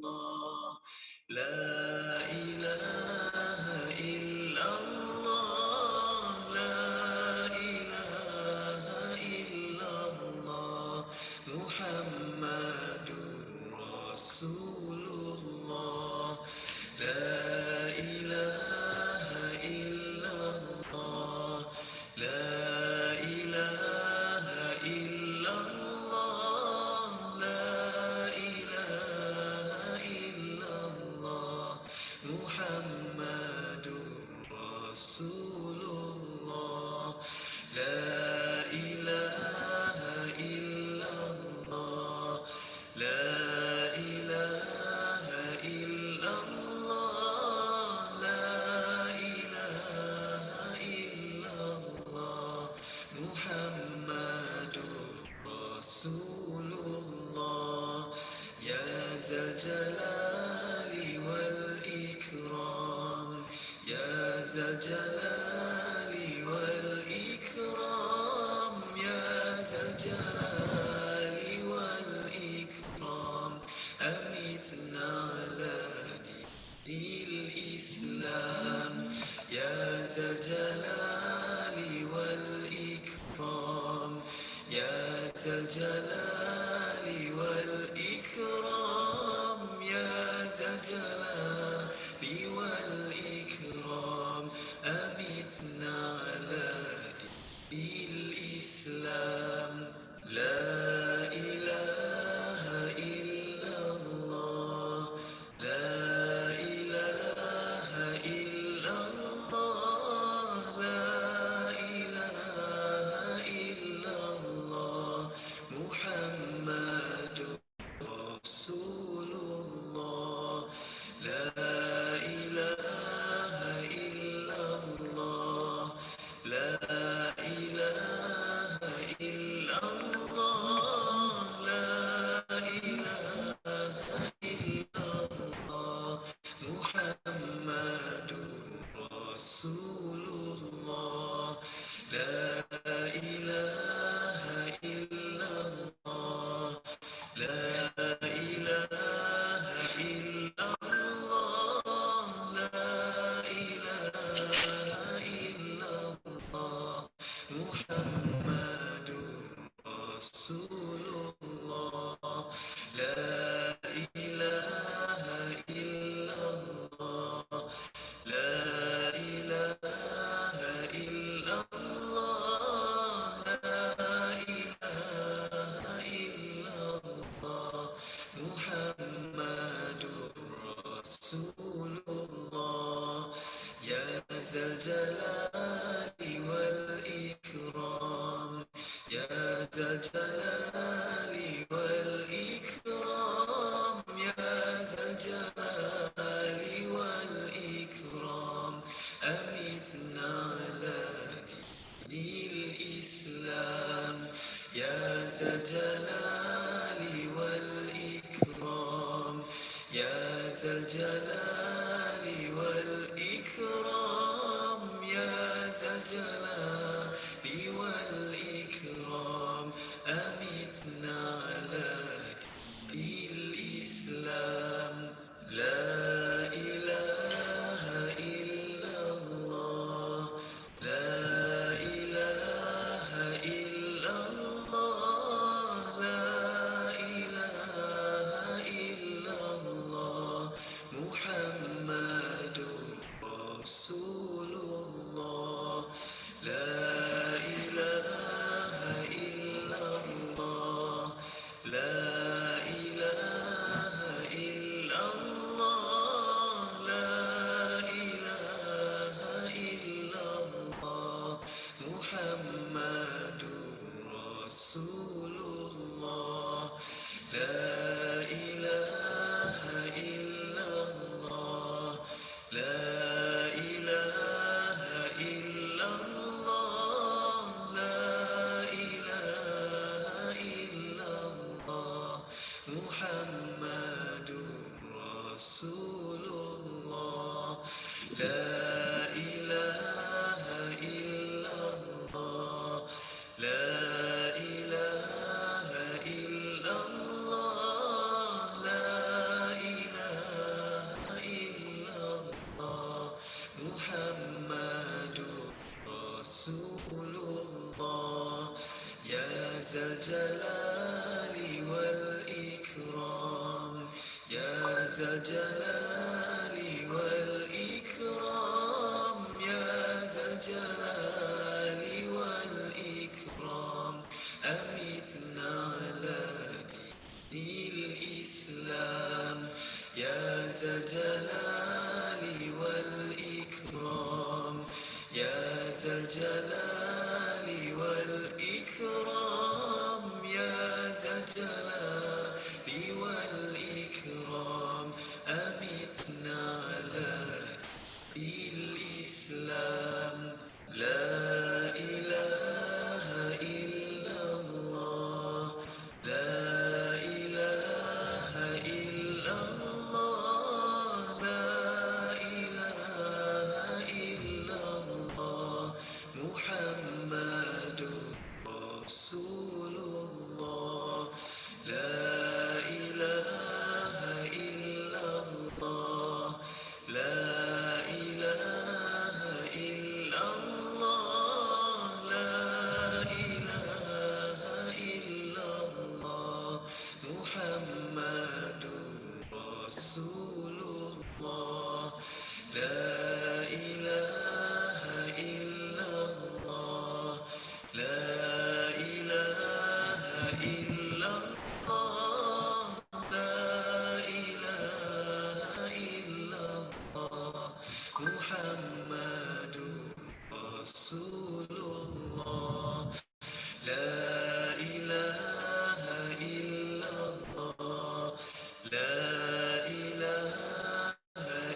الله لا إله إلا الله لا إله إلا الله محمد رسول الله لا إله إلا الله لا إله إلا الله لا إله إلا الله محمد رسول الله لا إله إلا الله لا إله إلا الله لا إله إلا الله محمد رسول الله يا ذا الجلال والإكرام يا ذا الجلال والإكرام يا ذا الجلال والإكرام أمتنا على دين الإسلام يا ذا الجلال والإكرام يا ذا الجلال والإكرام يا ذا الجلال والإكرام أمتنا على دين الإسلام لا إله إلا الله لا إله إلا الله لا إله إلا الله محمد رسول الله لا إله إلا الله لا إله إلا الله لا إله إلا الله محمد رسول الله لا إله إلا الله لا إله إلا الله لا إله إلا الله محمد رسول الله لا إله إلا الله لا إله إلا الله لا إله إلا الله محمد رسول الله يا ذا الجلال والإكرام يا ذا الجلال والإكرام يا ذا الجلال والإكرام أمتنا على دين الإسلام يا ذا الجلال والإكرام يا ذا الجلال والإكرام يا ذا الجلال والإكرام أمتنا على دين الإسلام لا إله إلا الله لا إله إلا الله لا إله إلا الله محمد الجلال والإكرام يا ذا الجلال والإكرام يا ذا الجلال والإكرام أمتنا على دين الإسلام يا ذا الجلال والإكرام يا ذا الجلال والإكرام يا ذا الجلال والإكرام أمتنا على دين الإسلام لا إله إلا الله لا إله إلا الله لا إله إلا الله محمد رسول الله لا إله إلا الله لا إله إلا الله لا إله إلا الله محمد رسول الله لا إله إلا الله لا إله إلا الله لا إله إلا الله محمد رسول الله لا إله إلا الله لا إله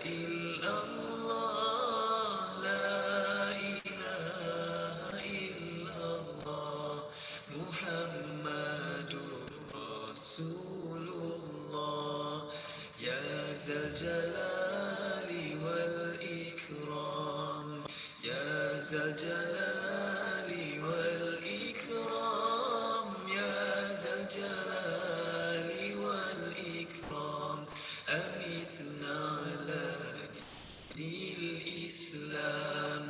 إلا الله لا إله إلا الله محمد رسول الله يا ذا الجلال والإكرام يا ذا الجلال والإكرام يا ذا الجلال والإكرام أمتنا على دين الإسلام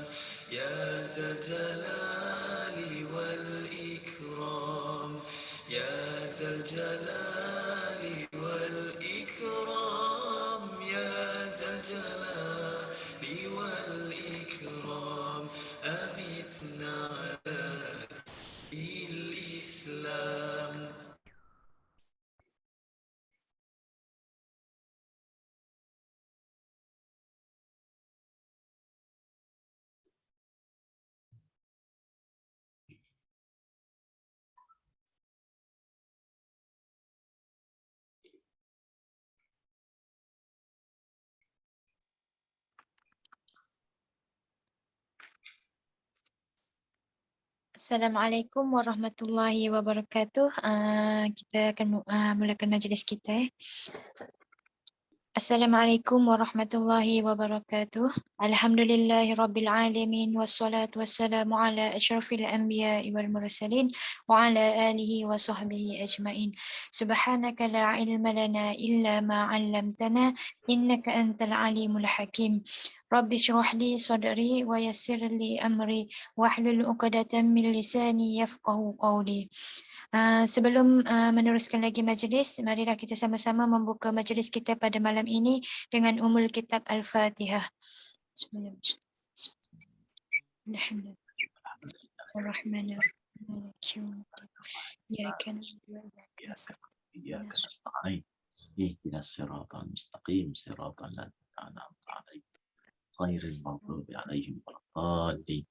يا ذا الجلال والإكرام يا ذا الجلال والإكرام يا ذا الجلال والإكرام أمتنا على دين الإسلام Assalamualaikum warahmatullahi wabarakatuh. Kita akan mulakan majlis kita. Assalamualaikum warahmatullahi wabarakatuh. Alhamdulillahirabbil alamin wassalatu wassalamu ala asyrafil anbiya'i wal mursalin wa ala alihi wa sahbihi ajmain. Subhanaka la ilma lana illa ma 'allamtana innaka antal alimul hakim. Rabbi shrah li sadri wa yassir li amri wahlul 'uqdatam min lisani yafqahu qawli. Sebelum meneruskan lagi majlis, marilah kita sama-sama membuka majlis kita pada malam ini dengan Ummul Kitab Al-Fatihah. Bismillahirrahmanirrahim. Iyyaka na'budu wa iyyaka nasta'in. Ihdinas siratal mustaqim siratal ladzina an'amta 'alaihim ghairil maghdubi 'alaihim waladdallin.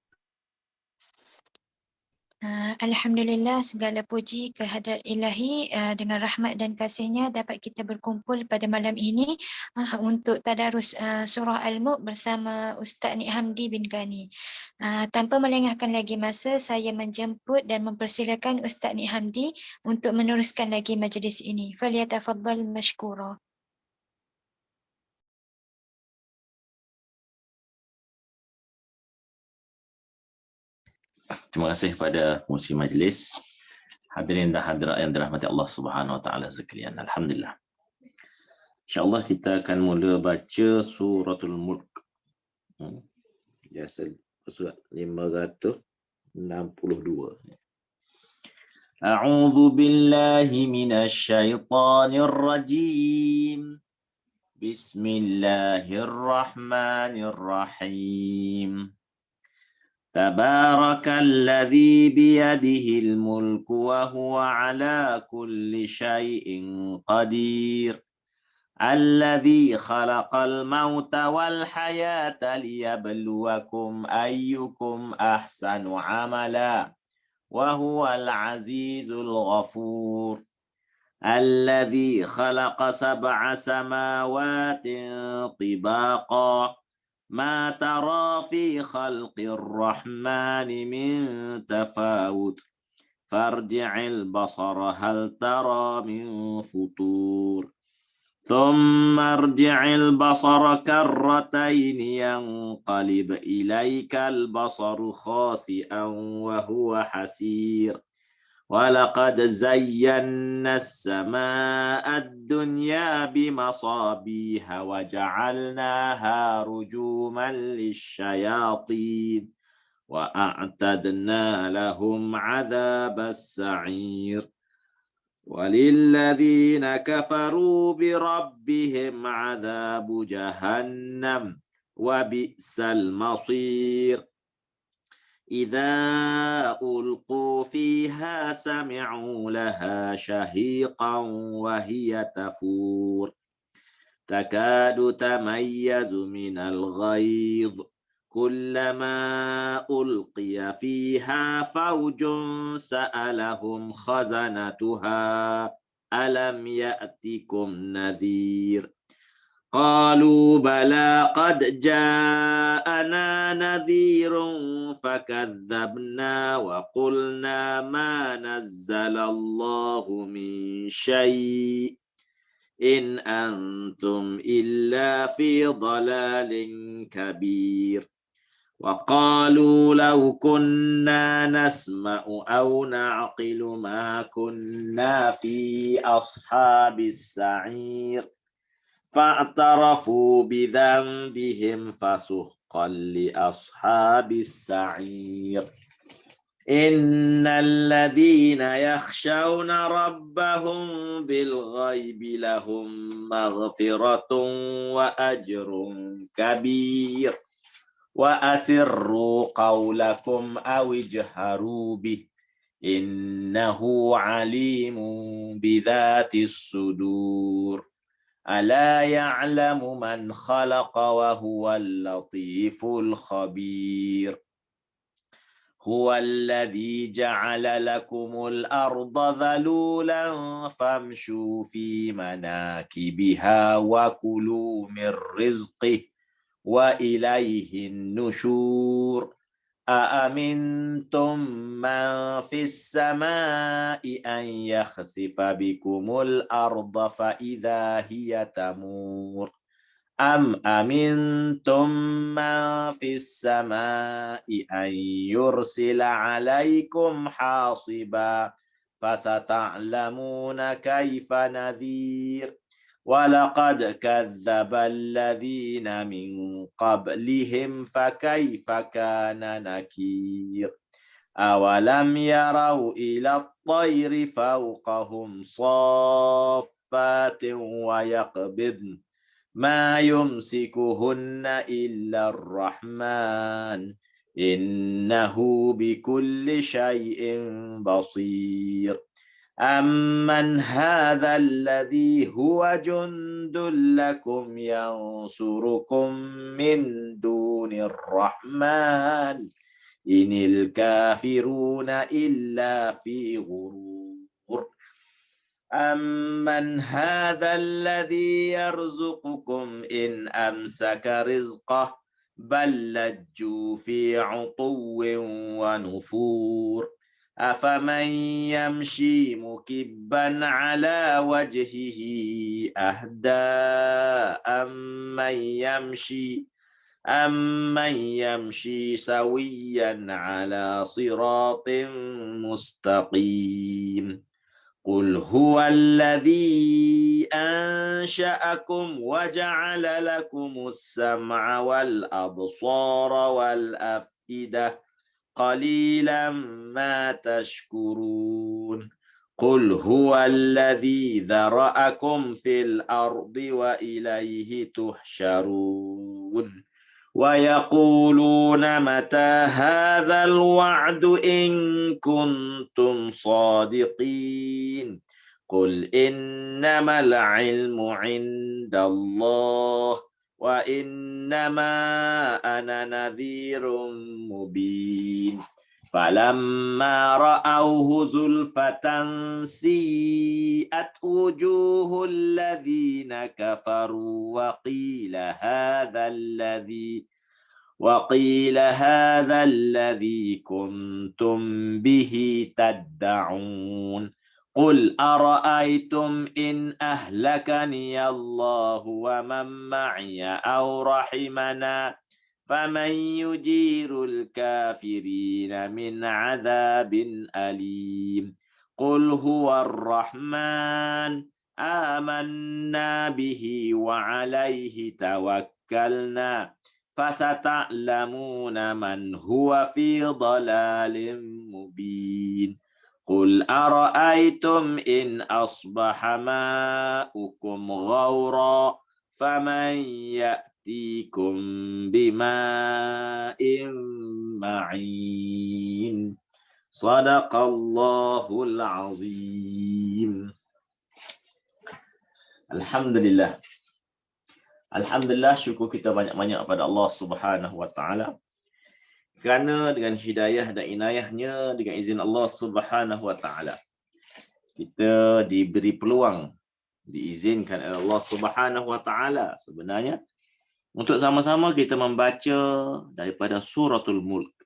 Alhamdulillah, segala puji kehadrat Ilahi, dengan rahmat dan kasihnya dapat kita berkumpul pada malam ini untuk tadarus surah Al-Mulk bersama Ustaz Nik Hamdi bin Ghani. Tanpa melengahkan lagi masa, saya menjemput dan mempersilakan Ustaz Nik Hamdi untuk meneruskan lagi majlis ini. Falyatafaddal mashkura. Terima kasih pada pengurusi majlis. Hadirin dan hadirat yang dirahmati Allah Subhanahu wa taala sekalian. Alhamdulillah. Insya-Allah kita akan mula baca suratul Mulk. Surat 562. أعوذ بالله من الشيطان الرجيم بسم الله الرحمن الرحيم تبارك الذي بيده الملك وهو على كل شيء قدير الذي خلق الموت والحياة ليبلوكم أيكم أحسن عملا وهو العزيز الغفور الذي خلق 7 سماوات طباقا ما ترى في خلق الرحمن من تفاوت فارجع البصر هل ترى من فطور ثم ارجع البصر كرتين ينقلب إليك البصر خاسئا وهو حسير ولقد زينا السماء الدنيا بمصابيح وجعلناها رجوما للشياطين وأعتدنا لهم عذاب السعير وللذين كفروا بربهم عذاب جهنم وبئس المصير إذا ألقوا فيها سمعوا لها شهيقا وهي تفور تكاد تميز من الغيظ كلما ألقي فيها فوج سألهم خزنتها ألم يأتكم نذير قالوا بلى قد جاءنا نذير فكذبنا وقلنا ما نزل الله من شيء إن أنتم إلا في ضلال كبير وقالوا لو كنا نسمع أو نعقل ما كنا في أصحاب السعير فاعترفوا بذنبهم فسحقا لأصحاب السعير إن الذين يخشون ربهم بالغيب لهم مغفرة وأجر كبير وأسروا قولكم أو اجهروا به إنه عليم بذات الصدور ألا يعلم من خلق وهو اللطيف الخبير هو الذي جعل لكم الأرض ذلولا فامشوا في مناكبها وكلوا من رزقه وإليه النشور أأمنتم من في السماء أن يخسف بكم الأرض فإذا هي تمور أم أمنتم من في السماء أن يرسل عليكم حاصبا فستعلمون كيف نذير ولقد كذب الذين من قبلهم فكيف كان نكير أولم يروا إلى الطير فوقهم صافات ويقبضن ما يمسكهن إلا الرحمن إنه بكل شيء بصير أمن هذا الذي هو جند لكم ينصركم من دون الرحمن إن الكافرون إلا في غرور أمن هذا الذي يرزقكم إن أمسك رزقه بل لجوا في عتو ونفور أفمن يمشي مكبا على وجهه أهدى أمن يمشي سويا على صراط مستقيم قل هو الذي أنشأكم وجعل لكم السمع والأبصار والأفئدة قليلا ما تشكرون قل هو الذي ذرأكم في الأرض وإليه تحشرون ويقولون متى هذا الوعد إن كنتم صادقين قل إنما العلم عند الله وإنما أنا نذير مبين فلما رأوه زلفة سيئت وجوه الذين كفروا وقيل هذا الذي كنتم به تدعون قل أرأيتم إن أهلكني الله ومن معي أو رحمنا فمن يجير الكافرين من عذاب أليم قل هو الرحمن آمنا به وعليه توكلنا فستعلمون من هو في ضلال مبين قل أرأيتم إن أصبح ماؤكم غورا فمن يأتيكم بماء معين صدق الله العظيم. Alhamdulillah. Alhamdulillah, syukur kita banyak-banyak pada Allah Subhanahu wa taala. Kerana dengan hidayah dan inayahnya, dengan izin Allah Subhanahu wa taala, kita diberi peluang, diizinkan oleh Allah Subhanahu wa taala sebenarnya untuk sama-sama kita membaca daripada suratul Mulk.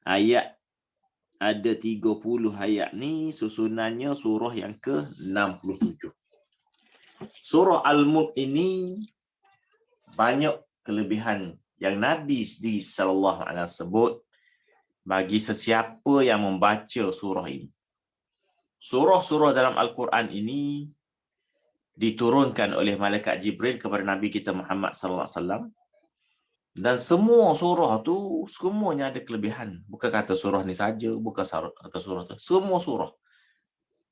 Ayat ada 30 ayat ni susunannya surah yang ke-67. Surah Al-Mulk ini banyak kelebihan yang Nabi sendiri sallallahu alaihi wasallam sebut bagi sesiapa yang membaca surah ini. Surah-surah dalam Al-Quran ini diturunkan oleh malaikat Jibril kepada Nabi kita Muhammad sallallahu alaihi wasallam, dan semua surah tu semuanya ada kelebihan. Bukan kata surah ni saja, bukan kata surah tu. Semua surah.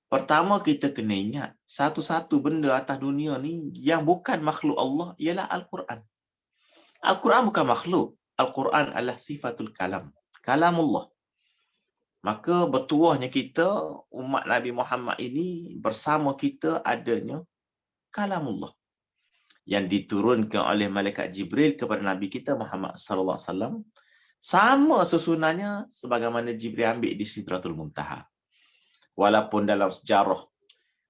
Pertama kita kena ingat satu-satu benda atas dunia ni yang bukan makhluk Allah ialah Al-Quran. Al-Quran bukan makhluk. Al-Quran adalah sifatul kalam. Kalamullah. Maka bertuahnya kita, umat Nabi Muhammad ini, bersama kita adanya kalamullah yang diturunkan oleh malaikat Jibril kepada Nabi kita Muhammad sallallahu alaihi wasallam, sama susunannya sebagaimana Jibril ambil di Sidratul Muntaha. Walaupun dalam sejarah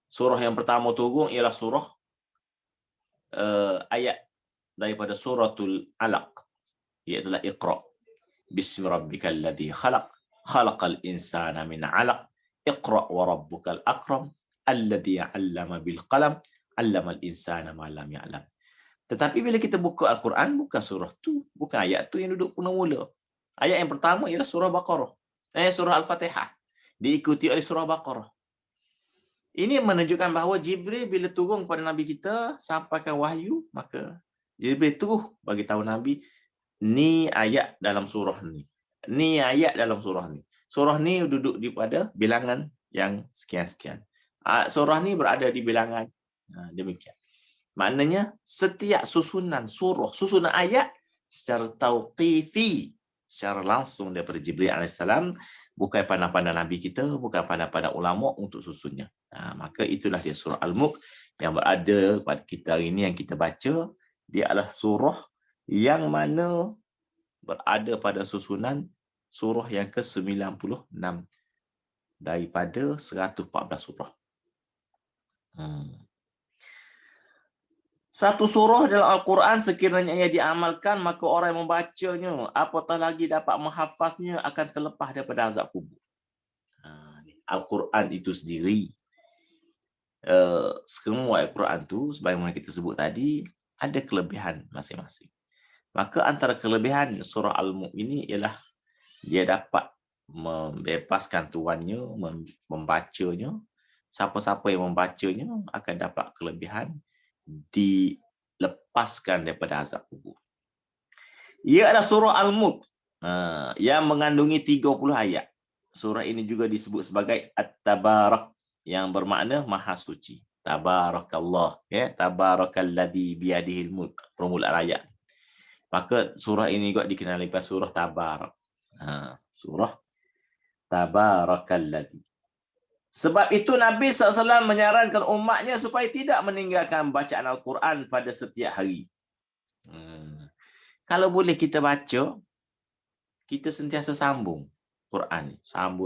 surah yang pertama turun ialah surah ayat daripada suratul Alaq, iaitu Iqra. Bismi rabbikal ladzi khalaq, khalaqal insana min 'alaq, Iqra wa rabbukal akram, alladzi 'allama bil qalam, 'allamal insana ma lam ya'lam. Tetapi bila kita buka Al-Quran, bukan surah tu, bukan ayat tu yang duduk mula-mula. Ayat yang pertama ialah surah Baqarah. Surah Al-Fatihah. Diikuti oleh surah Baqarah. Ini menunjukkan bahawa Jibril bila turun kepada Nabi kita, sampaikan wahyu, maka Jibril terus bagi tahu Nabi, ni ayat dalam surah ni. Ni ayat dalam surah ni. Surah ni duduk di pada bilangan yang sekian-sekian. Surah ni berada di bilangan demikian. Maknanya setiap susunan surah, susunan ayat secara tauqifi, secara langsung daripada Jibril alaihissalam, bukan pandang-pandang Nabi kita, bukan pandang-pandang ulama untuk susunnya. Maka itulah dia surah Al-Mulk yang berada pada kita hari ini yang kita baca. Dia adalah surah yang mana berada pada susunan surah yang ke-96 daripada 114 surah. Satu surah dalam Al-Quran sekiranya ia diamalkan, maka orang yang membacanya, apatah lagi dapat menghafaznya, akan terlepas daripada azab kubur. Al-Quran itu sendiri, semua Al-Quran itu, sebagaimana kita sebut tadi, ada kelebihan masing-masing. Maka antara kelebihan surah Al-Mulk ini ialah dia dapat membebaskan tuannya, membacanya. Siapa-siapa yang membacanya akan dapat kelebihan, dilepaskan daripada azab kubur. Ia adalah surah Al-Mulk yang mengandungi 30 ayat. Surah ini juga disebut sebagai At-Tabarak, yang bermakna Maha Suci. Tabarakallah, ya, tabarakalladzi biyadihil mulk, permulaan ayat. Maka surah ini juga dikenali sebagai surah Tabarak. Surah Tabarakalladzi. Sebab itu Nabi SAW menyarankan umatnya supaya tidak meninggalkan bacaan Al-Quran pada setiap hari. Kalau boleh kita baca, kita sentiasa sambung Quran. Sambung.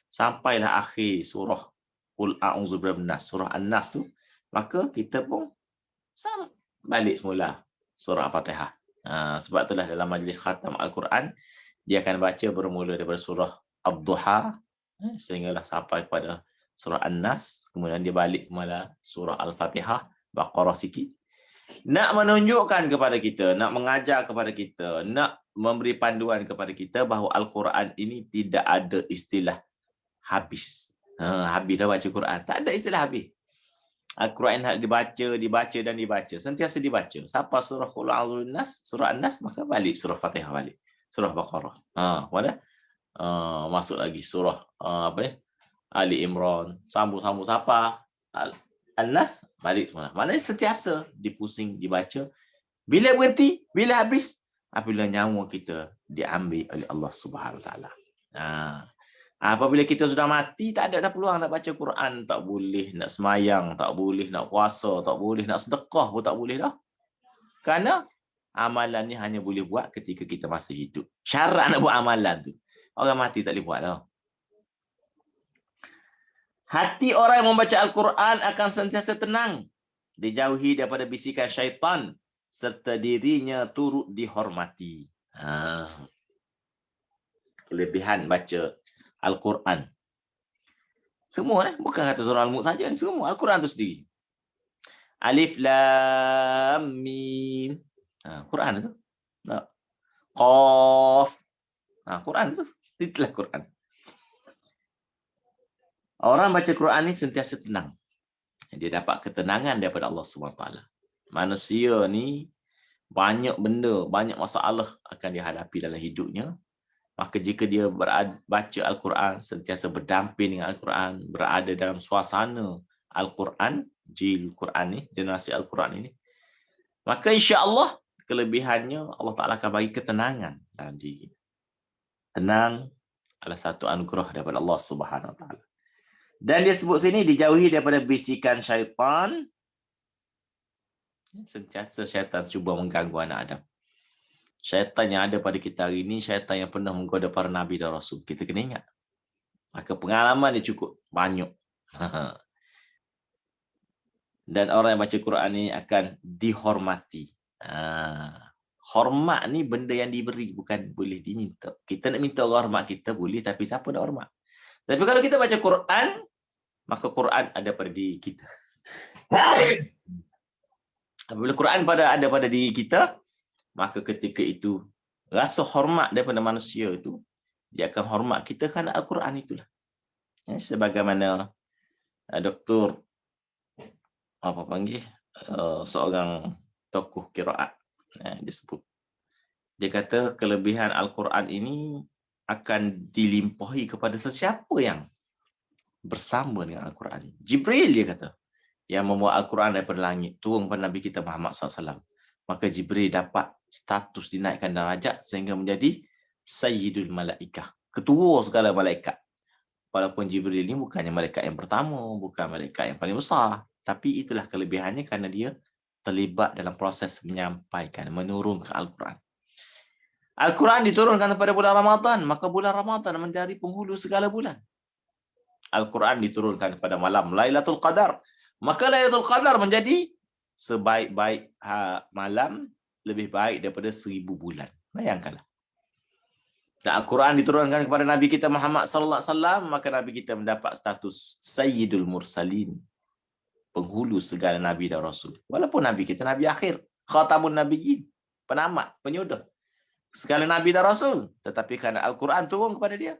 Sampailah akhir surah Qul a'udzu birabbin nas, surah An-Nas tu. Maka kita pun balik semula surah Al-Fatihah. Sebab itulah dalam majlis khatam Al-Quran, dia akan baca bermula daripada surah Ad-Duha sehinggalah sampai kepada surah An-Nas. Kemudian dia balik semula surah Al-Fatihah, Baqarah sikit. Nak menunjukkan kepada kita, nak mengajar kepada kita, nak memberi panduan kepada kita bahawa Al-Quran ini tidak ada istilah habis. Habis dah baca Quran. Tak ada istilah habis. Al-Quran nak dibaca dan dibaca. Sentiasa dibaca. Sampai surah Qul a'udzu birabbin nas, surah An-Nas, maka balik surah Fatihah balik. Surah Baqarah. Mana? Masuk lagi surah Ali Imran. Sambung siapa? An-Nas, balik semula. Maknanya sentiasa dipusing, dibaca. Bila berhenti, bila habis, apabila nyawa kita diambil oleh Allah Subhanahu Wa Taala. Apabila kita sudah mati, tak ada dah peluang nak baca Quran, tak boleh nak semayang, tak boleh nak puasa, tak boleh nak sedekah pun tak boleh dah. Kerana amalan ni hanya boleh buat ketika kita masih hidup. Syarat nak buat amalan tu. Orang mati tak boleh buat dah. Hati orang yang membaca Al-Quran akan sentiasa tenang, dijauhi daripada bisikan syaitan, serta dirinya turut dihormati. Kelebihan baca Al-Quran. Semua, bukan kata surah Al-Mulk saja, semua Al-Quran tu sendiri. Alif Lam Mim. Quran itu. Qaf. Quran itu. Itulah Quran. Orang baca Quran ni sentiasa tenang. Dia dapat ketenangan daripada Allah SWT. Manusia ni banyak benda, banyak masalah akan dihadapi dalam hidupnya. Maka jika dia baca Al-Quran, sentiasa berdamping dengan Al-Quran, berada dalam suasana Al-Quran, jil Quran ni, generasi Al-Quran ini, maka insya-Allah kelebihannya Allah Ta'ala akan bagi ketenangan dalam diri. Tenang adalah satu anugerah daripada Allah Subhanahu Wa Taala. Dan dia sebut sini dijauhi daripada bisikan syaitan. Sentiasa syaitan cuba mengganggu anak Adam. Syaitan yang ada pada kita hari ini, syaitan yang pernah menggoda para Nabi dan Rasul. Kita kena ingat. Maka pengalaman dia cukup banyak. Dan orang yang baca Quran ini akan dihormati. Hormat ni benda yang diberi, bukan boleh diminta. Kita nak minta orang hormat kita boleh, tapi siapa nak hormat? Tapi kalau kita baca Quran, maka Quran ada pada diri kita. Apabila Quran ada pada diri kita, maka ketika itu rasa hormat daripada manusia itu, dia akan hormat kita kerana Al-Quran itulah. Sebagaimana Doktor seorang tokoh qiraat dia sebut. Dia kata kelebihan Al-Quran ini akan dilimpahi kepada sesiapa yang bersama dengan Al-Quran. Jibril, dia kata, yang membawa Al-Quran daripada langit turun kepada Nabi kita Muhammad SAW. Maka Jibril dapat status dinaikkan darajat sehingga menjadi Sayyidul Malaikah, ketua segala malaikat. Walaupun Jibril ini bukannya malaikat yang pertama, bukan malaikat yang paling besar, tapi itulah kelebihannya kerana dia terlibat dalam proses menyampaikan, menurunkan Al-Quran. Al-Quran diturunkan pada bulan Ramadan, maka bulan Ramadan menjadi penghulu segala bulan. Al-Quran diturunkan pada malam Lailatul Qadar, maka Lailatul Qadar menjadi sebaik-baik malam, lebih baik daripada 1000 bulan. Bayangkanlah. Dan Al-Quran diturunkan kepada Nabi kita Muhammad sallallahu alaihi wasallam, maka Nabi kita mendapat status Sayyidul Mursalin, penghulu segala Nabi dan Rasul. Walaupun Nabi kita Nabi akhir, Khatamun Nabiyyin, penamat, penyudah segala Nabi dan Rasul. Tetapi kerana Al-Quran turun kepada dia,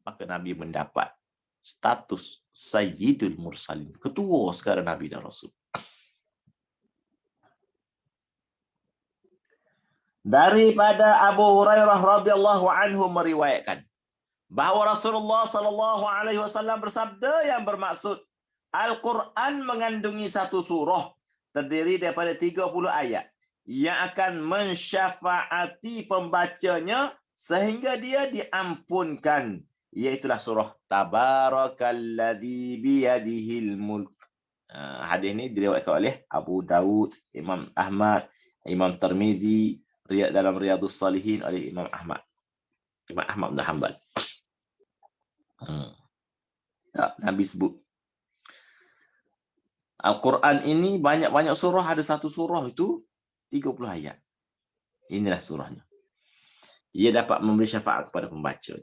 maka Nabi mendapat status Sayyidul Mursalin, ketua segala Nabi dan Rasul. Daripada Abu Hurairah radhiyallahu anhu meriwayatkan bahawa Rasulullah sallallahu alaihi wasallam bersabda yang bermaksud Al-Quran mengandungi satu surah terdiri daripada 30 ayat yang akan mensyafaati pembacanya sehingga dia diampunkan, iaitulah surah Tabarakalladzi biyadihil mulk. Hadis ini diriwayatkan oleh Abu Dawud, Imam Ahmad, Imam Tirmizi, dalam Riyadhus Salihin oleh Imam Ahmad bin Hanbal. Nabi sebut Al-Quran ini banyak-banyak surah, ada satu surah itu 30 ayat. Inilah surahnya. Ia dapat memberi syafaat kepada pembaca.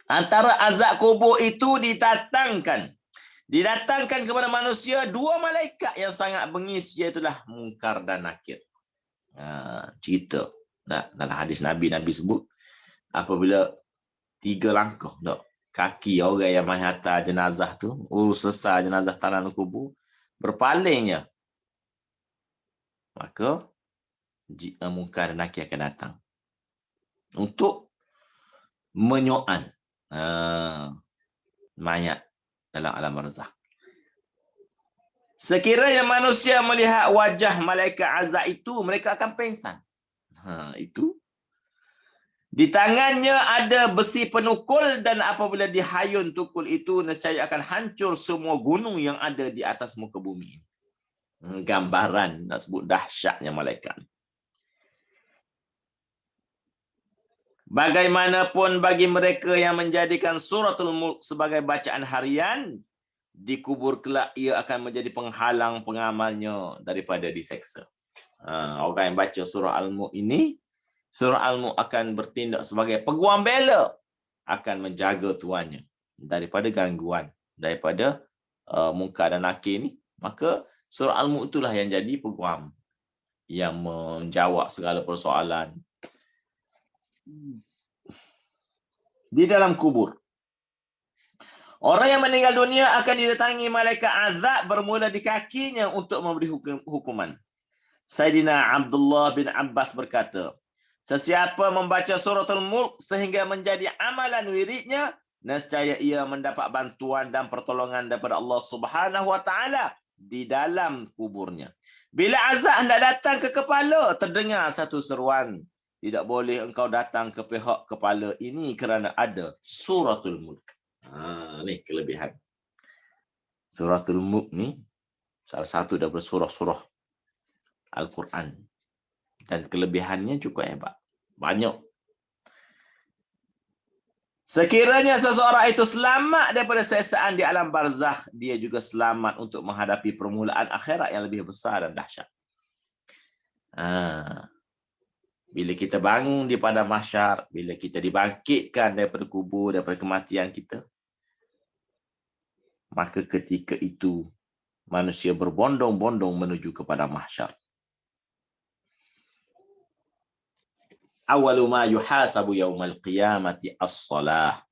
Antara azab kubur itu didatangkan kepada manusia dua malaikat yang sangat bengis, iaitulah Munkar dan Nakir. Cerita. Dalam hadis Nabi sebut apabila 3 langkah kaki orang yang mai hantar jenazah tu, urus selesai jenazah tanah kubur, berpalingnya, maka Munkar dan Nakir akan datang untuk menyoal mayat dalam alam barzakh. Sekiranya manusia melihat wajah malaikat azab itu, mereka akan pengsan. Itu di tangannya ada besi penukul, dan apabila dihayun tukul itu, nescaya akan hancur semua gunung yang ada di atas muka bumi. Gambaran nak sebut dahsyatnya malaikat. Bagaimanapun bagi mereka yang menjadikan suratul Mulk sebagai bacaan harian, di kubur kelak ia akan menjadi penghalang pengamalnya daripada diseksa. Orang yang baca surah Al-Mulk ini, surah Al-Mulk akan bertindak sebagai peguam bela, akan menjaga tuannya daripada gangguan, daripada Munkar dan Nakir ni. Maka surah Al-Mulk itulah yang jadi peguam, yang menjawab segala persoalan di dalam kubur. Orang yang meninggal dunia akan didatangi malaikat azab bermula di kakinya untuk memberi hukuman. Sayyidina Abdullah bin Abbas berkata, sesiapa membaca suratul Mulk sehingga menjadi amalan wiridnya, nescaya ia mendapat bantuan dan pertolongan daripada Allah Subhanahu wa taala di dalam kuburnya. Bila azab hendak datang ke kepala, terdengar satu seruan, tidak boleh engkau datang ke pihak kepala ini kerana ada suratul Mulk. Ni kelebihan. Suratul Mulk ni salah satu daripada surah-surah Al-Quran. Dan kelebihannya cukup hebat. Banyak. Sekiranya seseorang itu selamat daripada siksaan di alam barzakh, dia juga selamat untuk menghadapi permulaan akhirat yang lebih besar dan dahsyat. Bila kita bangun di padang mahsyar, bila kita dibangkitkan daripada kubur, daripada kematian kita, maka ketika itu manusia berbondong-bondong menuju kepada mahsyar. Awwalu ma yuhasabu yaumal qiyamati as-salah.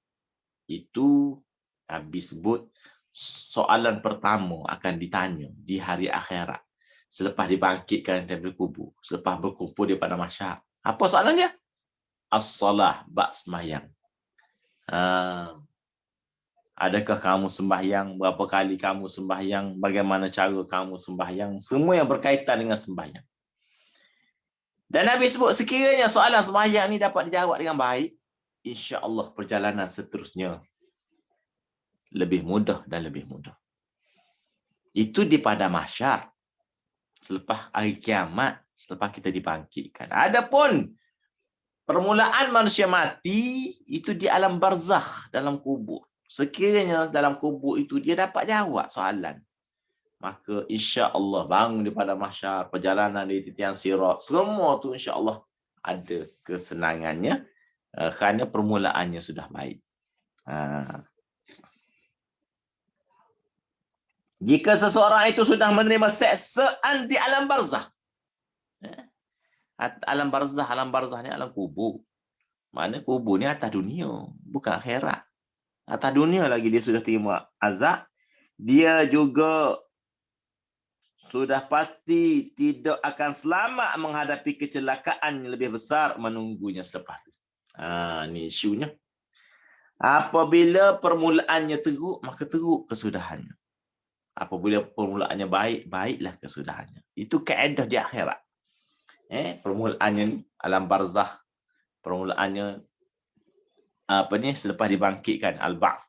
Itu Nabi sebut soalan pertama akan ditanya di hari akhirat. Selepas dibangkitkan dari kubur, selepas berkumpul di padang mahsyar. Apa soalannya? As-salah, bab sembahyang. Adakah kamu sembahyang? Berapa kali kamu sembahyang? Bagaimana cara kamu sembahyang? Semua yang berkaitan dengan sembahyang. Dan Nabi sebut sekiranya soalan sembahyang ni dapat dijawab dengan baik, insya-Allah perjalanan seterusnya lebih mudah dan lebih mudah. Itu di padang mahsyar. Selepas hari kiamat, selepas kita dibangkitkan. Adapun permulaan manusia mati itu di alam barzakh, dalam kubur. Sekiranya dalam kubur itu dia dapat jawab soalan, maka insya-Allah bangun di padang mahsyar, perjalanan di titian sirat, semua tu insya-Allah ada kesenangannya kerana permulaannya sudah baik. Jika seseorang itu sudah menerima siksaan di alam barzakh, alam barzakh ni alam kubur. Mana kubur ni atas dunia, bukan akhirat. Atas dunia lagi dia sudah terima azab, dia juga sudah pasti tidak akan selamat menghadapi kecelakaan yang lebih besar menunggunya selepas itu. Ni isunya. Apabila permulaannya teruk, maka teruk kesudahannya. Apabila permulaannya baik, baiklah kesudahannya. Itu kaedah di akhirat. Permulaannya ni alam barzakh, permulaannya selepas dibangkitkan al-ba'ts.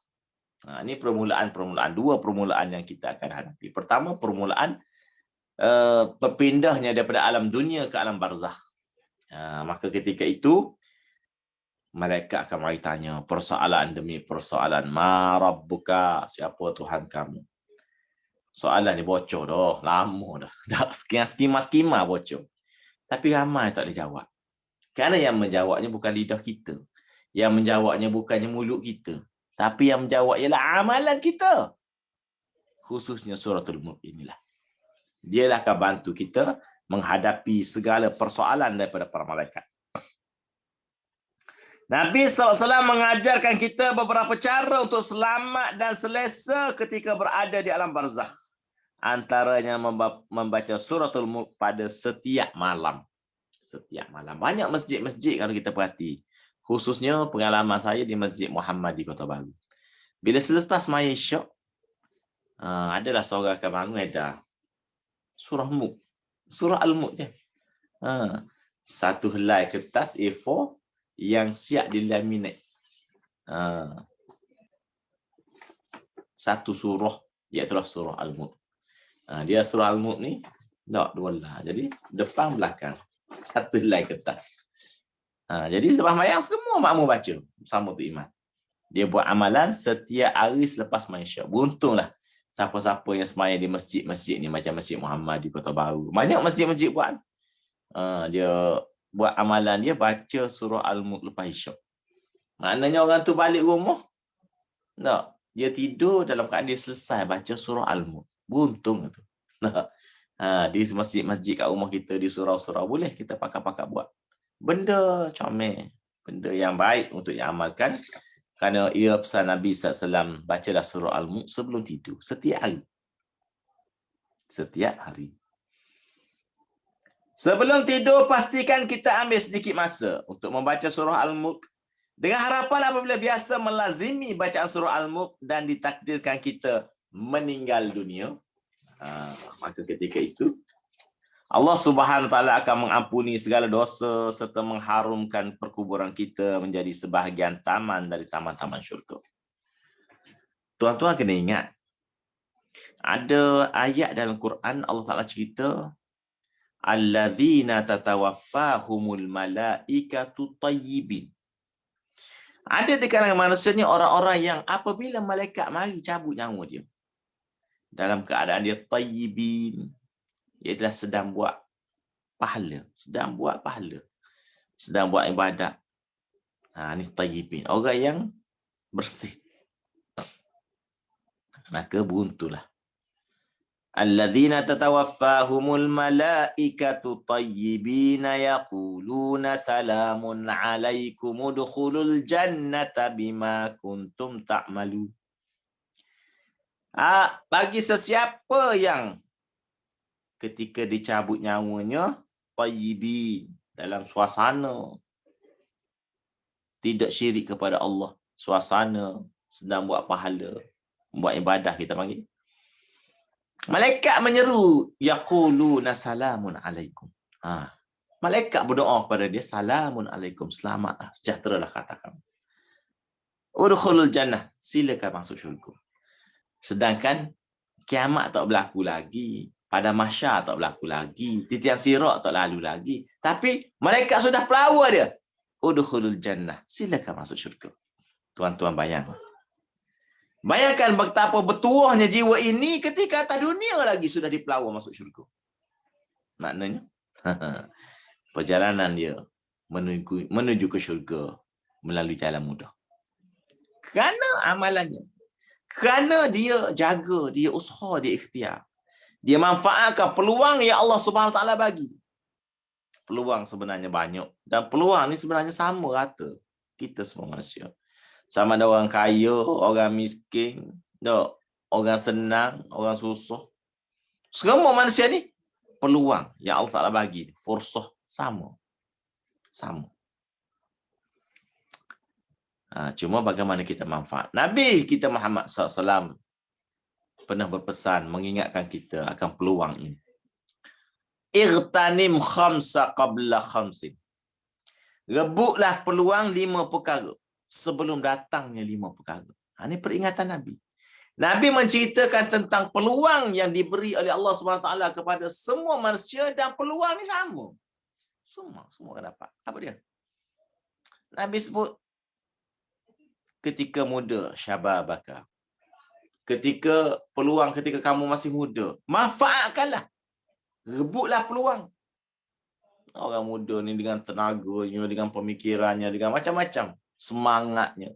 Ini permulaan dua permulaan yang kita akan hadapi. Pertama, permulaan berpindahnya daripada alam dunia ke alam barzakh. Maka ketika itu malaikat akan mari tanya persoalan demi persoalan. Ma rabbuka, siapa Tuhan kamu? Soalan ni bocor dah, lama dah. Dah skima bocor. Tapi ramai tak boleh jawab. Kerana yang menjawabnya bukan lidah kita. Yang menjawabnya bukannya mulut kita. Tapi yang menjawab ialah amalan kita. Khususnya suratul Mulk inilah. Dialah akan bantu kita menghadapi segala persoalan daripada para malaikat. Nabi SAW mengajarkan kita beberapa cara untuk selamat dan selesa ketika berada di alam barzakh. Antaranya membaca suratul Mulk pada setiap malam. Setiap malam. Banyak masjid-masjid kalau kita perhati. Khususnya pengalaman saya di Masjid Muhammad di Kota Baru. Bila selepas maya Isyak, adalah seorang akan bangun ada surah Mulk. Surah Al-Mulk je. Satu helai kertas A4 yang siap dilaminate. Satu surah, iaitu surah Al-Mulk. Dia surah Al-Mulk ni, tak dua lah. Jadi, depan belakang. Satu helai kertas. Jadi, selepas mayang, semua makmum baca. Bersama tu iman. Dia buat amalan setiap hari selepas maya Isyak. Beruntunglah siapa-siapa yang semaya di masjid-masjid ni, macam Masjid Muhammad di Kota Baru. Banyak masjid-masjid buat. Dia buat amalan dia baca surah Al-Mulk lepas Isyak. Maknanya orang tu balik rumah, tak, dia tidur dalam keadaan dia selesai baca surah Al-Mulk. Beruntung tu. Di masjid-masjid kat rumah kita, di surau-surau, boleh kita pakai-pakai buat. Benda comel, benda yang baik untuk diamalkan. Kerana ia pesan Nabi SAW, bacalah surah Al-Mulk sebelum tidur. Setiap hari. Setiap hari. Sebelum tidur, pastikan kita ambil sedikit masa untuk membaca surah Al-Mulk. Dengan harapan apabila biasa melazimi bacaan surah Al-Mulk dan ditakdirkan kita meninggal dunia, maka ketika itu, Allah Subhanahu Wa Taala akan mengampuni segala dosa serta mengharumkan perkuburan kita menjadi sebahagian taman dari taman-taman syurga. Tuan-tuan kena ingat, ada ayat dalam Quran Allah Taala cerita, alladzina tatawaffahumul malaikatu tayyibin. Ada di kalangan manusia ni orang-orang yang apabila malaikat mari cabut nyawa dia, dalam keadaan dia tayyibin, ialah sedang buat pahala, sedang buat ibadat. Ni tayyibin, orang yang bersih. Maka beruntunglah. Alladzina tatawaffahumul malaikatu tayyibina yaquluna salamun alaikum udkhulul jannata bima kuntum ta'malun. Bagi sesiapa yang ketika dicabut nyawanya, tayyibin, dalam suasana tidak syirik kepada Allah, suasana sedang buat pahala, buat ibadah kita panggil. Malaikat menyeru, yaquluna salamun alaikum. Malaikat berdoa kepada dia, salamun alaikum, selamatlah, sejahteralah katakan. Udkhulul jannah, silakan masuk syurga. Sedangkan kiamat tak berlaku lagi, pada mahsyar tak berlaku lagi, titian sirat tak lalu lagi. Tapi malaikat sudah pelawa dia. Udkhulul jannah, silakan masuk syurga. Tuan-tuan bayangkan betapa bertuahnya jiwa ini ketika atas dunia lagi sudah dipelawa masuk syurga. Maknanya perjalanan dia menuju ke syurga melalui jalan mudah. Kerana amalannya. Kerana dia jaga, dia usaha, dia ikhtiar. Dia manfaatkan peluang yang Allah Subhanahu Wa Taala bagi. Peluang sebenarnya banyak. Dan peluang ni sebenarnya sama rata. Kita semua manusia. Sama ada orang kaya, orang miskin, orang senang, orang susah. Semua manusia ni peluang yang Allah Ta'ala bagi. Fursah sama. Sama. Cuma bagaimana kita manfaat. Nabi kita Muhammad SAW pernah berpesan mengingatkan kita akan peluang ini. Ightanim khamsa qabla khamsin. Rebutlah peluang 5 perkara sebelum datangnya 5 perkara. Ini peringatan Nabi. Nabi menceritakan tentang peluang yang diberi oleh Allah SWT kepada semua manusia dan peluang ni sama. Semua akan dapat. Apa dia? Nabi sebut ketika muda, syababaka. Ketika peluang ketika kamu masih muda, manfaatkanlah. Rebutlah peluang. Orang muda ni dengan tenaganya, dengan pemikirannya, dengan macam-macam semangatnya.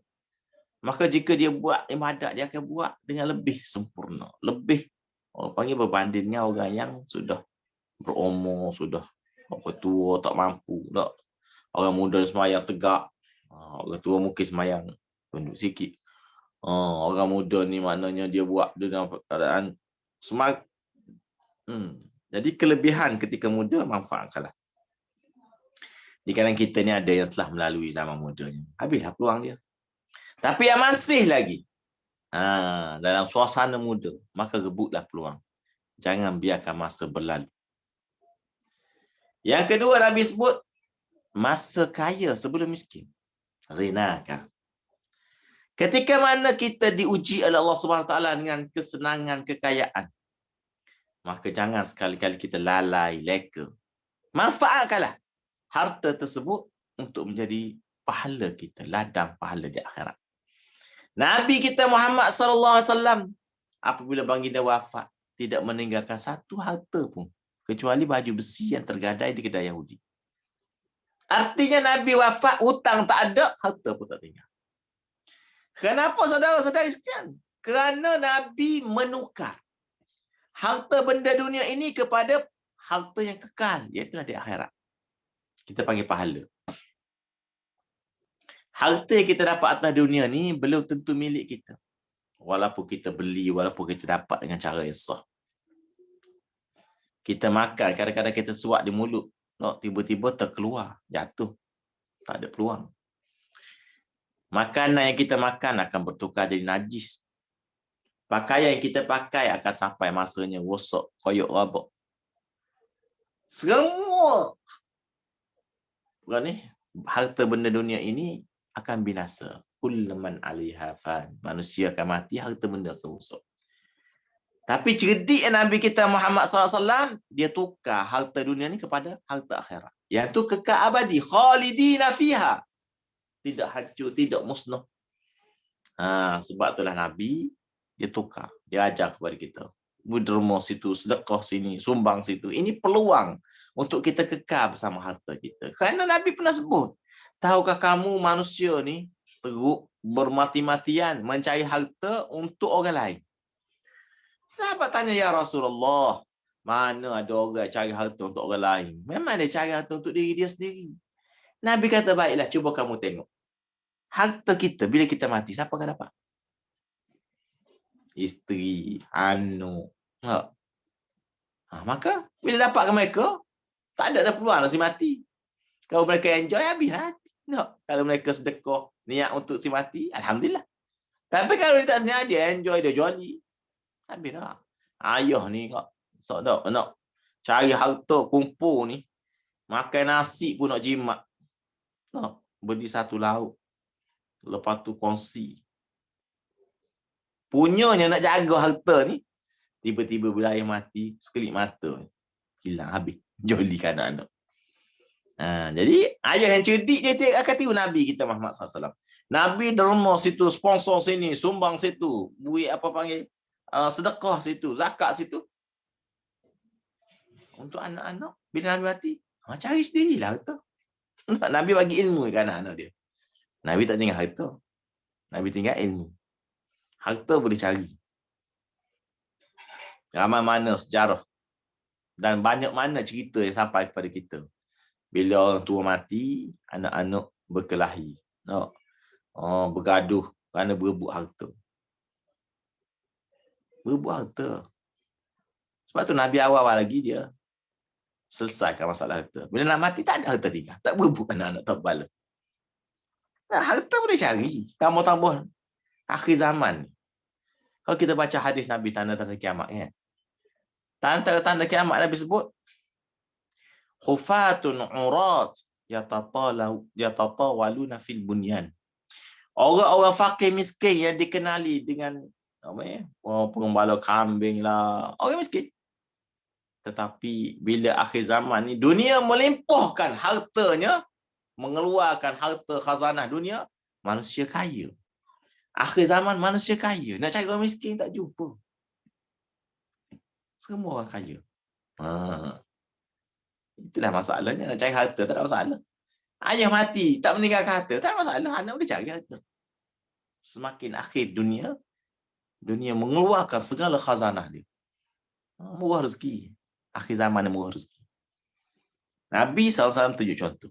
Maka jika dia buat ibadat, dia akan buat dengan lebih sempurna. Lebih, orang panggil berbandingnya orang yang sudah berumur, sudah tua, tak mampu. Tak. Orang muda semayang tegak. Orang tua mungkin semayang tunduk sikit. Orang muda ni maknanya dia buat dengan keadaan semangat. Jadi kelebihan ketika muda, manfaatkanlah. Di kalangan kita ni ada yang telah melalui zaman mudanya. Habislah peluang dia. Tapi yang masih lagi dalam suasana muda, maka rebutlah peluang. Jangan biarkan masa berlalu. Yang kedua Nabi sebut, masa kaya sebelum miskin. Rinaka. Ketika mana kita diuji oleh Allah SWT dengan kesenangan, kekayaan, maka jangan sekali-kali kita lalai, leka. Manfaatkanlah harta tersebut untuk menjadi pahala kita, ladang pahala di akhirat. Nabi kita Muhammad SAW apabila baginda wafat, tidak meninggalkan satu harta pun kecuali baju besi yang tergadai di kedai Yahudi. Artinya Nabi wafat, hutang tak ada, harta pun tak tinggal. Kenapa saudara-saudari sekalian? Kerana Nabi menukar harta benda dunia ini kepada harta yang kekal, iaitu di akhirat. Kita panggil pahala. Harta yang kita dapat atas dunia ni belum tentu milik kita. Walaupun kita beli, walaupun kita dapat dengan cara yang sah. Kita makan, kadang-kadang kita suap di mulut. Tiba-tiba terkeluar, jatuh. Tak ada peluang. Makanan yang kita makan akan bertukar jadi najis. Pakaian yang kita pakai akan sampai masanya rosak, koyok rabak. Semua harta benda dunia ini akan binasa. Kulman 'alaiha fan. Manusia akan mati, harta benda akan rosak. Tapi cerdik Nabi kita Muhammad SAW, dia tukar harta dunia ni kepada harta akhirat. Yang tu kekal abadi, khalidina fiha. Tidak hancur, tidak musnah. Sebab itulah Nabi, dia tukar. Dia ajar kepada kita. Berderma situ, sedekah sini, sumbang situ. Ini peluang untuk kita kekal bersama harta kita. Kerana Nabi pernah sebut, tahukah kamu manusia ni teruk bermati-matian mencari harta untuk orang lain. Sahabat tanya, ya Rasulullah, mana ada orang cari harta untuk orang lain? Memang dia cari harta untuk diri dia sendiri. Nabi kata, baiklah, cuba kamu tengok. Harta kita, bila kita mati, siapa akan dapat? Isteri, anak. Maka, bila dapatkan mereka, tak ada peluang lah si mati. Kalau mereka enjoy, habislah. Kalau mereka sedekah, niat untuk si mati, alhamdulillah. Tapi kalau dia tak senyap, dia enjoy, dia jolly. Habislah. Ayah ni, nak cari harta, kumpul ni, makan nasi pun nak jimat. Beli satu lauk. Lepas tu kongsi. Punyanya nak jaga harta ni, tiba-tiba bila ayah mati, sekelip mata. Hilang, habis. Joli kan anak. Jadi, ayah yang cerdik, dia akan tiru Nabi kita Muhammad SAW. Nabi derma situ, sponsor sini, sumbang situ, buih sedekah situ, zakat situ. Untuk anak-anak, bila Nabi mati, cari sendirilah harta. Nabi bagi ilmu ke anak-anak dia. Nabi tak tinggal harta. Nabi tinggal ilmu. Harta boleh cari. Ramai mana sejarah. Dan banyak mana cerita yang sampai kepada kita. Bila orang tua mati, anak-anak berkelahi. Bergaduh kerana berebut harta. Berebut harta. Sebab tu Nabi awal-awal lagi dia selesaikan masalah harta. Bila nak mati tak ada harta tinggal. Tak berebut anak-anak tak kepala. Nah, harta boleh cari. Tambah-tambah akhir zaman. Kalau kita baca hadis Nabi tanda-tanda kiamat kan. Tanda-tanda kiamat Nabi sebut hufatun urat yatatawaluna fil bunyan. Orang-orang fakir miskin yang dikenali dengan apa ya? Pengembala kambing lah. Orang miskin. Tetapi bila akhir zaman ni dunia melimpahkan hartanya, mengeluarkan harta khazanah dunia, manusia kaya. Akhir zaman manusia kaya. Nak cari orang miskin tak jumpa. Semua orang kaya. Itulah masalahnya. Nak cari harta tak ada masalah. Ayah mati, tak meninggalkan harta, tak ada masalah. Anak boleh cari harta. Semakin akhir dunia, dunia mengeluarkan segala khazanah dia. Murah rezeki. Akhir zaman murah rezeki. Nabi SAW tunjuk contoh.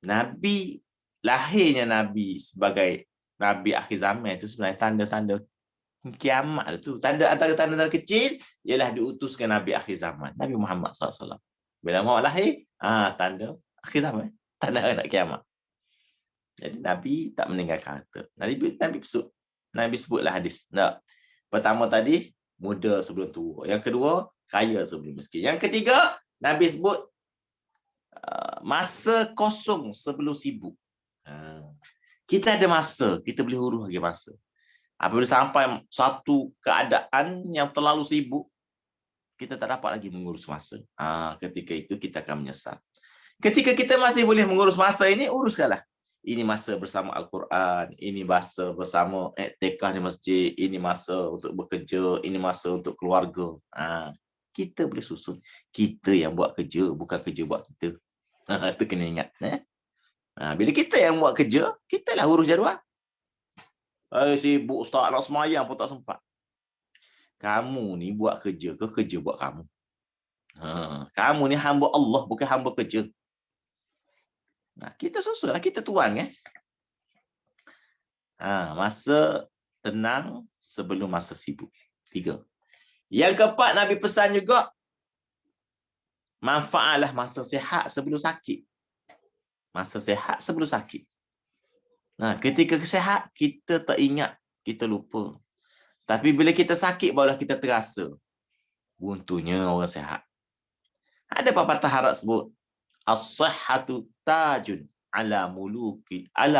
Nabi, lahirnya Nabi sebagai Nabi akhir zaman itu sebenarnya tanda-tanda kiamat itu. Antara tanda-tanda kecil ialah diutuskan Nabi akhir zaman. Nabi Muhammad SAW. Bila Muhammad lahir, tanda akhir zaman. Tanda nak kiamat. Jadi Nabi tak meninggalkan harta. Nabi sebutlah hadis. Tak. Pertama tadi, muda sebelum tua. Yang kedua, kaya sebelum miskin. Yang ketiga, Nabi sebut masa kosong sebelum sibuk. Kita ada masa, kita boleh huruf lagi masa. Apabila sampai satu keadaan yang terlalu sibuk, kita tak dapat lagi mengurus masa. Ketika itu kita akan menyesal. Ketika kita masih boleh mengurus masa ini, uruskanlah. Ini masa bersama Al-Quran, ini masa bersama iktikaf di masjid, ini masa untuk bekerja, ini masa untuk keluarga. Kita boleh susun. Kita yang buat kerja, bukan kerja buat kita. Itu kena ingat. Bila kita yang buat kerja, kita lah urus jadual. Sibuk ustaz nak semayang pun tak sempat. Kamu ni buat kerja ke kerja buat kamu? Kamu ni hamba Allah, bukan hamba kerja. Kita susun lah, kita tuang. Masa tenang sebelum masa sibuk. 3. Yang keempat, Nabi pesan juga, manfaatlah masa sihat sebelum sakit. Masa sihat sebelum sakit. Ketika sihat, kita tak ingat, kita lupa. Tapi bila kita sakit, barulah kita terasa. Untungnya orang sihat. Ada pepatah Arab sebut, as-sihhatu tajun ala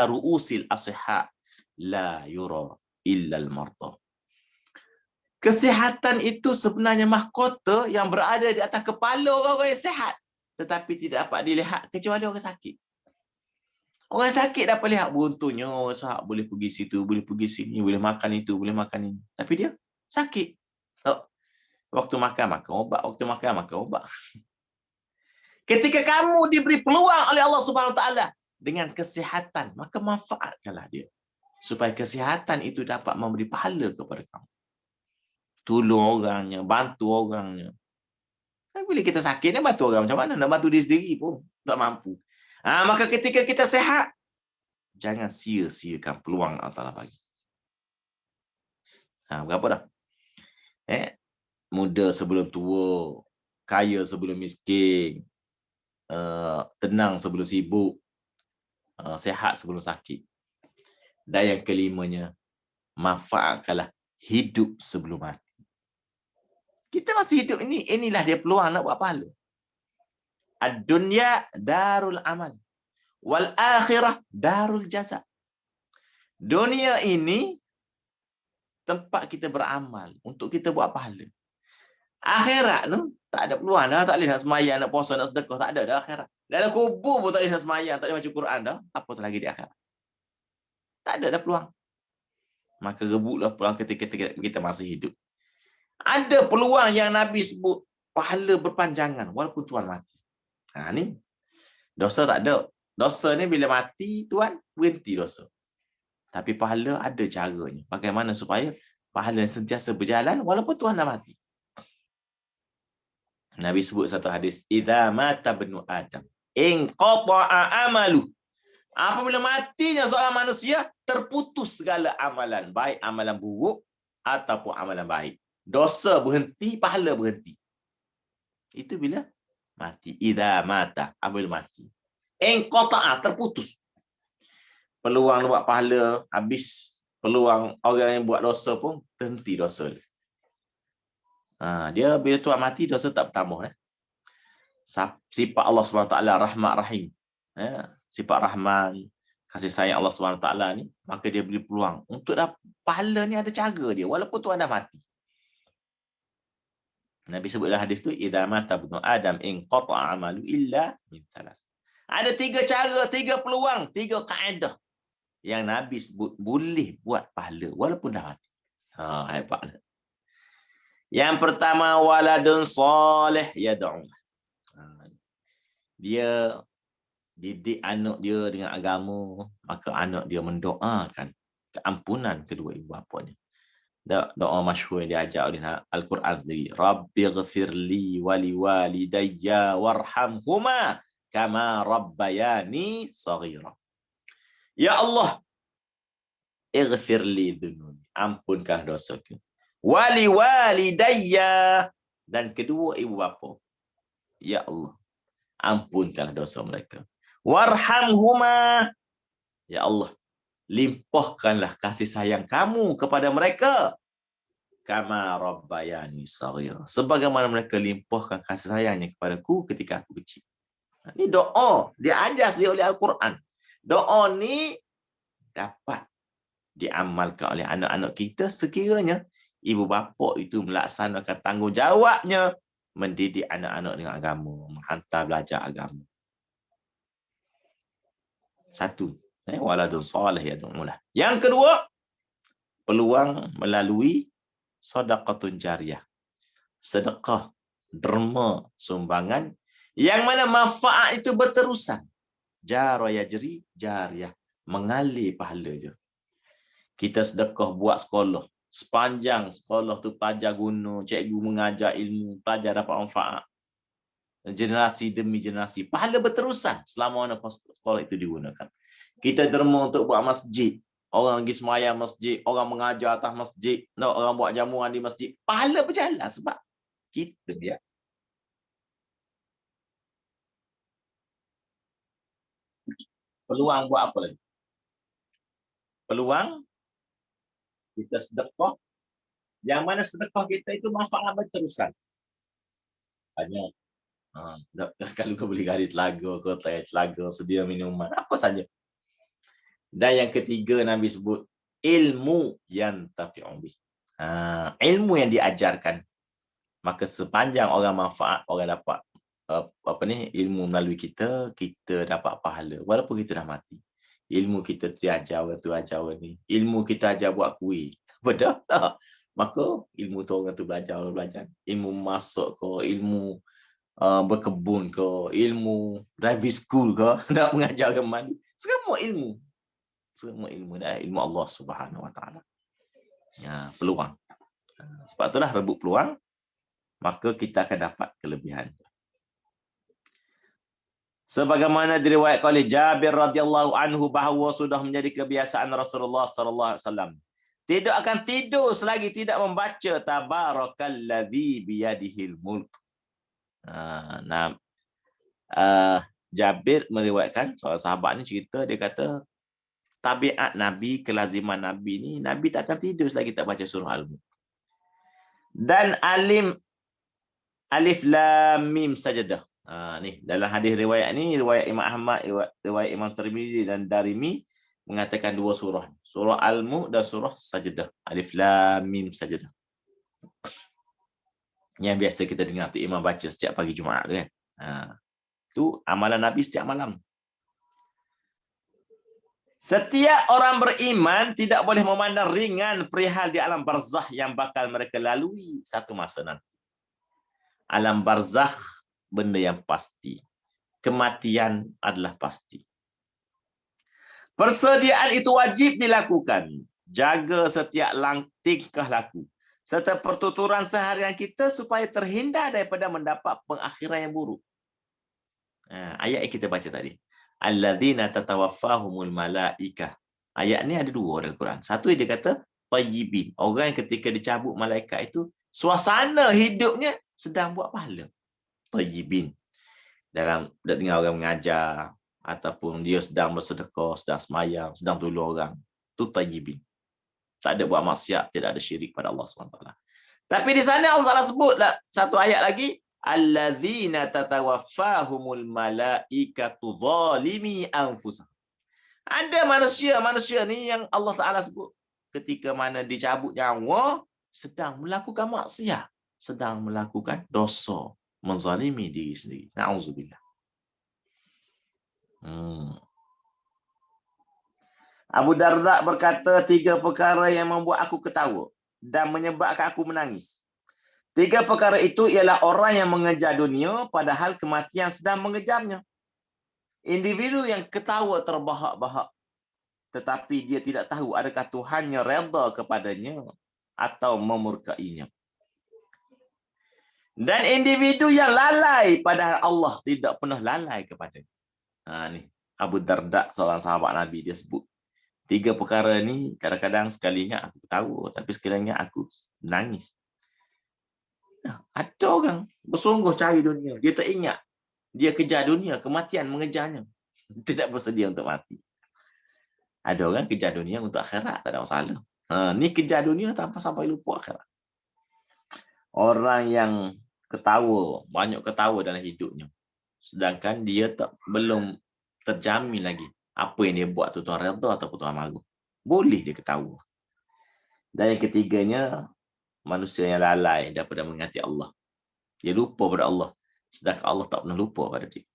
ru'usil as-sihha la yura illa al-marda. Kesihatan itu sebenarnya mahkota yang berada di atas kepala orang-orang yang sihat, tetapi tidak dapat dilihat kecuali orang sakit. Orang sakit dapat lihat, beruntungnya orang sihat boleh pergi situ, boleh pergi sini, boleh makan itu, boleh makan ini. Tapi dia sakit. Waktu makan ubat, waktu makan ubat. Ketika kamu diberi peluang oleh Allah Subhanahu Wa Taala dengan kesihatan, maka manfaatkanlah dia. Supaya kesihatan itu dapat memberi pahala kepada kamu. Tolong orangnya, bantu orangnya. Tapi bila kita sakit, nak bantu orang macam mana? Nak bantu diri sendiri pun tak mampu. Maka ketika kita sihat, jangan sia-siakan peluang Allah Ta'ala bagi. Berapa dah? Muda sebelum tua, kaya sebelum miskin, tenang sebelum sibuk, sihat sebelum sakit. Dan yang kelimanya, manfaatkanlah hidup sebelum mati. Kita masih hidup ini, inilah dia peluang nak buat pahala. Ad-dunya darul amal, wal akhirah darul jaza. Dunia ini tempat kita beramal, untuk kita buat pahala. Akhirat tu tak ada peluang dah, tak boleh nak semayang, nak puasa, nak sedekah, tak ada dah akhirat. Dalam kubur pun tak boleh nak semayang, tak boleh baca Quran dah, apa tu lagi di akhirat. Tak ada dah peluang. Maka rebutlah peluang ketika kita masih hidup. Ada peluang yang Nabi sebut pahala berpanjangan walaupun tuan mati. Ni dosa tak ada. Dosa ni bila mati tuan berhenti dosa. Tapi pahala ada caranya. Bagaimana supaya pahala sentiasa berjalan walaupun tuan dah mati. Nabi sebut satu hadis, idza mata ibnu adam inqata'a amalu. Apabila matinya seorang manusia, terputus segala amalan, baik amalan buruk ataupun amalan baik. Dosa berhenti, pahala berhenti. Itu bila mati. Idza mata, apabila mati. Inqata'a, terputus. Peluang buat pahala habis. Peluang orang yang buat dosa pun terhenti dosa. Dia bila tuan mati, dosa tak bertambah. Sifat Allah SWT rahmat rahim. Sifat rahman, kasih sayang Allah SWT ni, maka dia beri peluang untuk dapat pahala ni. Ada cara dia walaupun tuan dah mati. Nabi sebut dalam hadis tu, idza mata ibnu adam in qata'a amalu illa min thalas. Ada 3 cara, 3 peluang, 3 kaedah yang Nabi sebut boleh buat pahala walaupun dah mati. Hebat. Yang pertama, waladun soleh yad'u. Dia didik anak dia dengan agama, maka anak dia mendoakan keampunan kedua ibu bapanya. Doa masyhur yang diajar oleh Al-Quran sendiri. Rabbighfirli wali walidayya warhamhuma kama rabbayani saghira. Ya Allah, ighfirli dhunubi, ampunkan dosaku. Wali walidayya, dan kedua ibu bapa. Ya Allah, ampunkan dosa mereka. Warhamhuma, ya Allah, limpahkanlah kasih sayang kamu kepada mereka. Kama rabbayani saghira, sebagaimana mereka limpahkan kasih sayangnya kepadaku ketika aku kecil. Ini doa diajar oleh Al-Quran. Doa ni dapat diamalkan oleh anak-anak kita sekiranya ibu bapa itu melaksanakan tanggungjawabnya mendidik anak-anak dengan agama, menghantar belajar agama. Satu, waladun soleh yad'ulah. Yang kedua, peluang melalui sedekahun jariyah. Sedekah, derma, sumbangan yang mana manfaat itu berterusan. Jara yajri jariyah, mengalir pahala je. Kita sedekah buat sekolah, sepanjang sekolah tu pelajar guna, cikgu mengajar ilmu, pelajar dapat manfaat. Generasi demi generasi, pahala berterusan selama mana sekolah itu digunakan. Kita derma untuk buat masjid, orang pergi semayang masjid, orang mengajar atas masjid, orang buat jamuan di masjid, pahala berjalan sebab kita dia. Peluang buat apa lagi? Peluang kita sedekah, yang mana sedekah kita itu manfaat berterusan. Banyak. Kalau kau beli gari telaga, kau telaga, sedia minuman, apa saja. Dan yang ketiga, Nabi sebut ilmu yang tafi'un bih. Ilmu yang diajarkan. Maka sepanjang orang manfaat, orang dapat ilmu melalui kita, kita dapat pahala walaupun kita dah mati. Ilmu kita diajar orang tu, ajar orang ni. Ilmu kita ajar buat kuih. Betul tak? Maka ilmu tu orang tu belajar, orang belajar. Ilmu masak ke, ilmu berkebun ke, ilmu driving school ke, nak mengajar orang mandi. Semua ilmu. Semua ilmu dah ilmu Allah Subhanahu Wa Taala. Peluang. Sebab itulah rebut peluang, maka kita akan dapat kelebihan. Sebagaimana diriwayatkan oleh Jabir radhiyallahu anhu bahawa sudah menjadi kebiasaan Rasulullah sallallahu alaihi wasallam tidak akan tidur selagi tidak membaca tabarakalladzi biyadihil mulk. Jabir meriwayatkan, seorang sahabat ni cerita, dia kata tabiat Nabi, kelaziman Nabi ni, Nabi tak akan tidur selagi tak baca surah Al-Mulk. Dan alif lam mim sajadah. Ni dalam hadis riwayat ni, riwayat Imam Ahmad, riwayat Imam Tirmizi dan Darimi mengatakan 2 surah. Surah Al-Mulk dan surah Sajdah. Alif lam mim sajadah. Yang biasa kita dengar tu imam baca setiap pagi Jumaat kan. Tu amalan Nabi setiap malam. Setiap orang beriman tidak boleh memandang ringan perihal di alam barzakh yang bakal mereka lalui satu masa nanti. Alam barzakh benda yang pasti. Kematian adalah pasti. Persediaan itu wajib dilakukan. Jaga setiap tingkah laku serta pertuturan seharian kita supaya terhindar daripada mendapat pengakhiran yang buruk. Ayat yang kita baca tadi. Alladzina tatawaffahumul malaikah. Ayat ni ada 2 dalam Quran. Satu dia kata tayyibin. Orang yang ketika dicabut malaikat itu suasana hidupnya sedang buat pahala. Tayyibin. Dalam dengar orang mengajar, ataupun dia sedang bersedekah, sedang semayang, sedang tolong orang. Itu tayyibin. Tak ada buat maksiat, tidak ada syirik pada Allah SWT. Tapi di sana Allah Taala sebut satu ayat lagi, alladzina tatawaffahumul malaikatu zalimi anfusahum. Ada manusia ni yang Allah Taala sebut ketika mana dicabut nyawa sedang melakukan maksiat, sedang melakukan dosa, menzalimi diri sendiri. Nauzubillah. Abu Darda berkata, 3 perkara yang membuat aku ketawa dan menyebabkan aku menangis. 3 perkara itu ialah orang yang mengejar dunia padahal kematian sedang mengejarnya. Individu yang ketawa terbahak-bahak tetapi dia tidak tahu adakah Tuhannya redha kepadanya atau memurkainya. Dan individu yang lalai padahal Allah tidak pernah lalai kepadanya. Ni Abu Darda, seorang sahabat Nabi, dia sebut 3 perkara ni kadang-kadang sekalinya aku ketawa, tapi sekalinya aku nangis. Ada orang bersungguh cari dunia, dia tak ingat dia kejar dunia, kematian mengejarnya. Tidak bersedia untuk mati. Ada orang kejar dunia untuk akhirat, tak ada masalah. Ni kejar dunia tanpa sampai lupa akhirat. Orang yang ketawa, banyak ketawa dalam hidupnya, sedangkan dia belum terjamin lagi apa yang dia buat tu Tuhan redha atau Tuhan marah. Boleh dia ketawa. Dan yang ketiganya, manusia yang lalai daripada mengingati Allah. Dia lupa pada Allah, sedangkan Allah tak pernah lupa pada dia.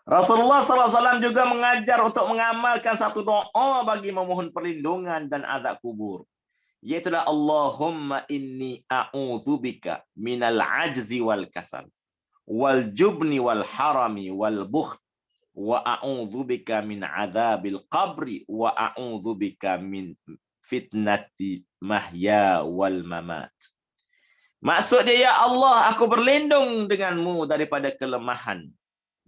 Rasulullah SAW juga mengajar untuk mengamalkan satu doa bagi memohon perlindungan dan azab kubur. Iaitulah Allahumma inni a'udzubika minal ajzi wal kasal, wal jubni wal harami wal bukhl, wa a'udzubika min azabil qabri, wa a'udzubika min fitnati mahya wal mamat. Maksud dia, ya Allah, aku berlindung denganmu daripada kelemahan,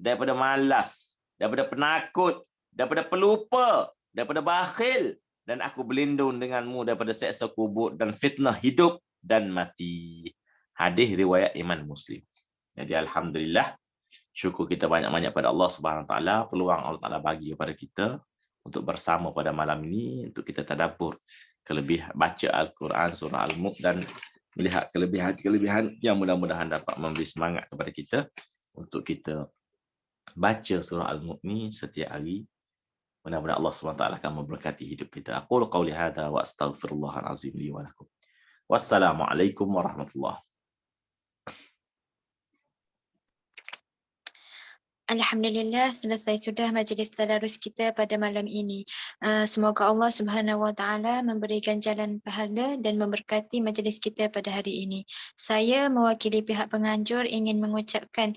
daripada malas, daripada penakut, daripada pelupa, daripada bakhil, dan aku berlindung denganmu daripada seksa kubur dan fitnah hidup dan mati. Hadis riwayat Imam Muslim. Jadi alhamdulillah, syukur kita banyak-banyak pada Allah Subhanahu Wa Taala, peluang Allah Taala bagi kepada kita untuk bersama pada malam ini untuk kita tadabbur baca Al-Quran surah Al-Mulk dan melihat kelebihan-kelebihan yang mudah-mudahan dapat memberi semangat kepada kita untuk kita baca surah Al-Mulk ni setiap hari. Mudah-mudahan Allah SWT akan memberkati hidup kita. Aqulu qawli hadha wa astaghfirullahal azim li wa lakum. Wassalamualaikum warahmatullahi. Alhamdulillah, selesai sudah majlis tadarus kita pada malam ini. Semoga Allah Subhanahu Wa Taala memberikan jalan pahala dan memberkati majlis kita pada hari ini. Saya mewakili pihak penganjur ingin mengucapkan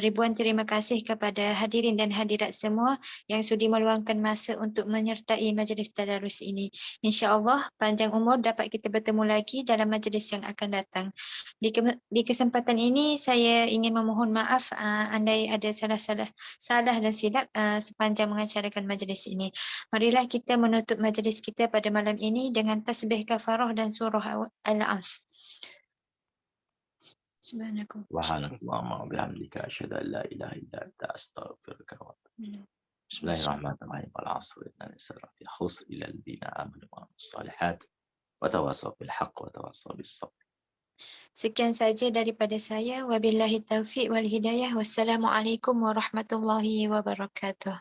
ribuan terima kasih kepada hadirin dan hadirat semua yang sudi meluangkan masa untuk menyertai majlis tadarus ini. InsyaAllah panjang umur dapat kita bertemu lagi dalam majlis yang akan datang. Di kesempatan ini saya ingin memohon maaf andai ada salah dan silap sepanjang mengacarakan majlis ini. Marilah kita menutup majlis kita pada malam ini dengan tasbih kafarah dan surah Al-As. Subhanakallah wa bihamdika asyhadu an la ilaha illa anta astaghfiruka wa atubu ilaik. Bismillahirrahmanirrahim. Al-'asr innal insana lafi khusr illa alladhina amanu wa amilus shalihat wa tawassaw bil haqq wa tawassaw bis sabr. Sekian saja daripada saya. Wabillahi taufiq wal hidayah. Wassalamualaikum warahmatullahi wabarakatuh.